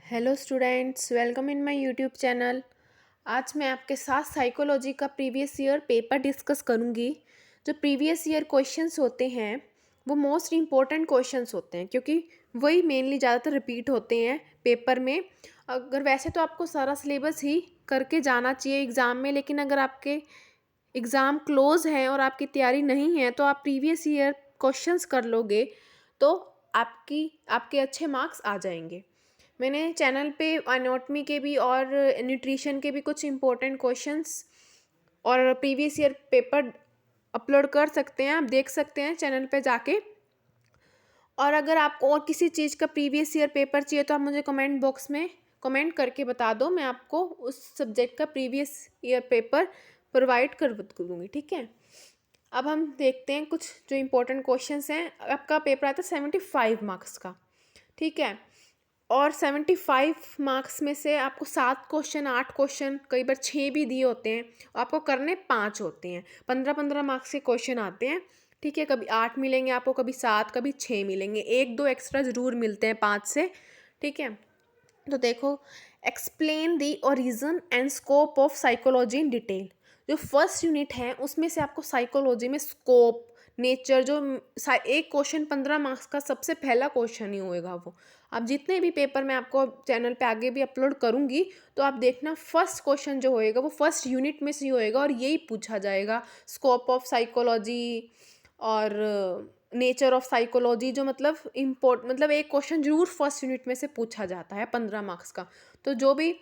Hello students, welcome in my YouTube channel. आज मैं आपके साथ साइकोलॉजी का प्रीवियस ईयर पेपर डिस्कस करूंगी। जो प्रीवियस ईयर क्वेश्चंस होते हैं वो मोस्ट इम्पॉर्टेंट क्वेश्चंस होते हैं, क्योंकि वही मेनली ज़्यादातर रिपीट होते हैं पेपर में। अगर वैसे तो आपको सारा सिलेबस ही करके जाना चाहिए एग्ज़ाम में, लेकिन अगर आपके एग्ज़ाम क्लोज है और आपकी तैयारी नहीं है तो आप प्रीवियस ईयर क्वेश्चंस कर लोगे तो आपके अच्छे मार्क्स आ जाएंगे। मैंने चैनल पे एनाटॉमी के भी और न्यूट्रिशन के भी कुछ इम्पोर्टेंट क्वेश्चंस और प्रीवियस ईयर पेपर अपलोड कर सकते हैं, आप देख सकते हैं चैनल पे जाके। और अगर आपको और किसी चीज़ का प्रीवियस ईयर पेपर चाहिए तो आप मुझे कमेंट बॉक्स में कमेंट करके बता दो, मैं आपको उस सब्जेक्ट का प्रीवियस ईयर पेपर प्रोवाइड कर दूँगी। ठीक है, अब हम देखते हैं कुछ जो इम्पोर्टेंट क्वेश्चंस हैं। आपका पेपर आता है 75 मार्क्स का, ठीक है। और 75 मार्क्स में से आपको 7 क्वेश्चन 8 क्वेश्चन कई बार 6 भी दिए होते हैं, आपको करने 5 होते हैं। 15-15 मार्क्स के क्वेश्चन आते हैं, ठीक है। कभी 8 मिलेंगे आपको, कभी 7, कभी 6 मिलेंगे, 1-2 एक्स्ट्रा ज़रूर मिलते हैं 5 से, ठीक है। तो देखो, explain the origin and scope of psychology in detail. जो फर्स्ट यूनिट है उसमें से आपको साइकोलॉजी में स्कोप, नेचर, जो एक क्वेश्चन 15 मार्क्स का सबसे पहला क्वेश्चन ही होएगा वो। अब जितने भी पेपर मैं आपको चैनल पे आगे भी अपलोड करूँगी तो आप देखना, फर्स्ट क्वेश्चन जो होएगा वो फर्स्ट यूनिट में से ही होएगा और यही पूछा जाएगा। स्कोप ऑफ साइकोलॉजी और नेचर ऑफ साइकोलॉजी, जो मतलब एक क्वेश्चन जरूर फर्स्ट यूनिट में से पूछा जाता है 15 मार्क्स का। तो जो भी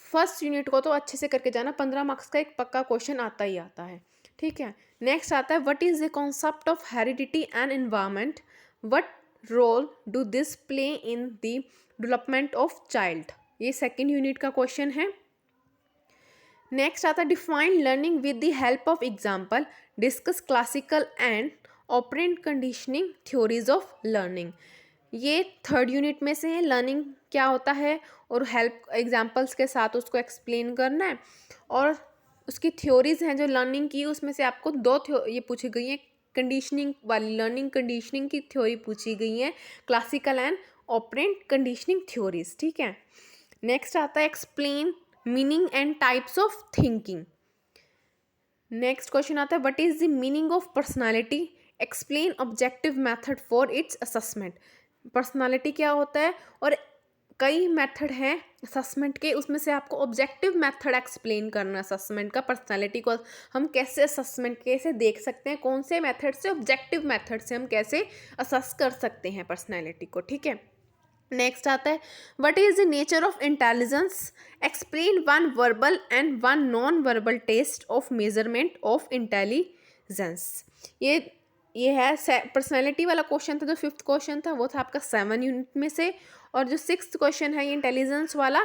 फर्स्ट यूनिट को तो अच्छे से करके जाना, 15 मार्क्स का एक पक्का क्वेश्चन आता ही आता है, ठीक है। नेक्स्ट आता है, what is the concept of heredity and environment, what role do this play in the development of child. ये सेकेंड यूनिट का क्वेश्चन है। नेक्स्ट आता है, define learning with the help of example, discuss classical and operant conditioning theories of learning. ये third unit में से है, learning क्या होता है और हेल्प एग्जाम्पल्स के साथ उसको एक्सप्लेन करना है। और उसकी थ्योरीज हैं जो लर्निंग की, उसमें से आपको ये पूछी गई हैं। कंडीशनिंग वाली, लर्निंग कंडीशनिंग की थ्योरी पूछी गई है, classical and operant conditioning theories, ठीक है। नेक्स्ट आता है, explain meaning and types of thinking. Next question आता है, what is the meaning of personality, explain objective method for its assessment. Personality क्या होता है, और कई मेथड हैं असेसमेंट के, उसमें से आपको ऑब्जेक्टिव मेथड एक्सप्लेन करना है असेसमेंट का। पर्सनालिटी को हम कैसे असेसमेंट कैसे देख सकते हैं, कौन से मेथड से, ऑब्जेक्टिव मेथड से हम कैसे असेस कर सकते हैं पर्सनालिटी को, ठीक है। नेक्स्ट आता है, what is the nature of intelligence, explain one verbal and one non verbal test of measurement of intelligence. ये है पर्सनैलिटी वाला क्वेश्चन था। जो फिफ्थ क्वेश्चन था वो था आपका 7 यूनिट में से, और जो सिक्स्थ क्वेश्चन है ये इंटेलिजेंस वाला,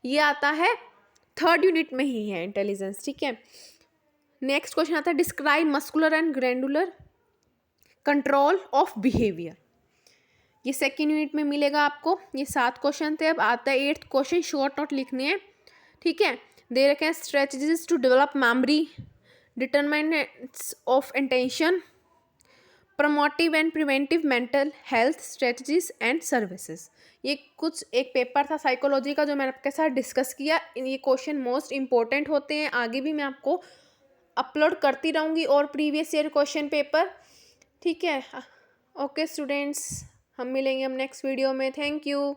ये आता है थर्ड यूनिट में ही है इंटेलिजेंस, ठीक है। नेक्स्ट क्वेश्चन आता है, describe muscular and glandular control of behaviour. ये सेकेंड यूनिट में मिलेगा आपको। ये 7 क्वेश्चन थे। अब आता है 8th क्वेश्चन, शॉर्ट नोट लिखने हैं, ठीक है। दे रखे हैं, strategies to develop memory, determinants of intention, promotive and preventive mental health strategies and services. ये कुछ एक पेपर था साइकोलॉजी का जो मैंने आपके साथ डिस्कस किया। ये क्वेश्चन मोस्ट इंपॉर्टेंट होते हैं, आगे भी मैं आपको अपलोड करती रहूँगी और प्रीवियस ईयर क्वेश्चन पेपर, ठीक है। ओके स्टूडेंट्स, हम मिलेंगे हम नेक्स्ट वीडियो में। Thank you.